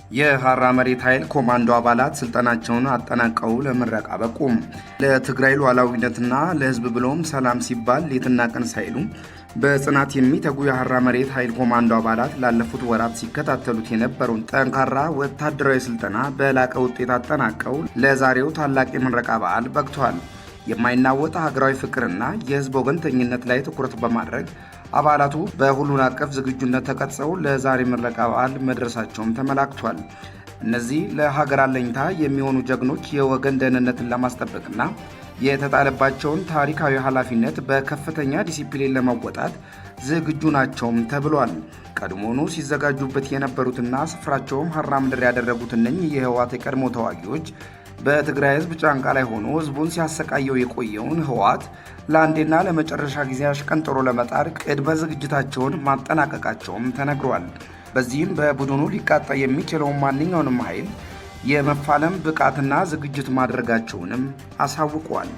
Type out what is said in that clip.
የሐራ መሬት ኃይል ኮማንዶ አባላት ስልጠናቸውን አጠናቀው ለምረቃ በቁም። ለትግራይ ሉዓላዊነትና ለሕዝብ ብሎም ሰላም ሲባል ሌትና ቀን ሳይሉ በጽናት የሚተጉ የሐራ መሬት ኃይል ኮማንዶ አባላት ላለፉት ወራት ሲከታተሉት የነበረውን ጠንካራ ወታደራዊ ስልጠና በላቀ ውጤት አጠናቀው ለዛሬው ታላቅ የምረቃ በዓል በቅተዋል። የማይናወጥ ሀገራዊ ፍቅርና የሕዝብ ወገንተኝነት ላይ ትኩረት በማድረግ አባላቱ በሁሉን አቀፍ ዝግጁነት ተቀርጸው ለዛሬ ምረቃ በዓል መድረሳቸውም ተመላክቷል። እነዚህ ለሀገር አለኝታ የሚሆኑ ጀግኖች የወገን ደህንነትን ለማስጠበቅና የተጣለባቸውን ታሪካዊ ኃላፊነት በከፍተኛ ዲሲፕሊን ለመወጣት ዝግጁ ናቸውም ተብሏል። ቀድሞውኑ ሲዘጋጁበት የነበሩትና ስፍራቸውም ሐራ ምድር ያደረጉት እነኚህ የህወሓት የቀድሞ ተዋጊዎች በትግራይ ህዝብ ጫንቃ ላይ ሆኖ ህዝቡን ሲያሰቃየው የቆየውን ህወሓት ለአንዴና ለመጨረሻ ጊዜ አሽቀንጥሮ ለመጣል ቅድመ ዝግጅታቸውን ማጠናቀቃቸውም ተነግሯል። በዚህም በቡድኑ ሊቃጣ የሚችለውን ማንኛውንም ኃይል የመፋለም ብቃትና ዝግጅት ማድረጋቸውንም አሳውቋል።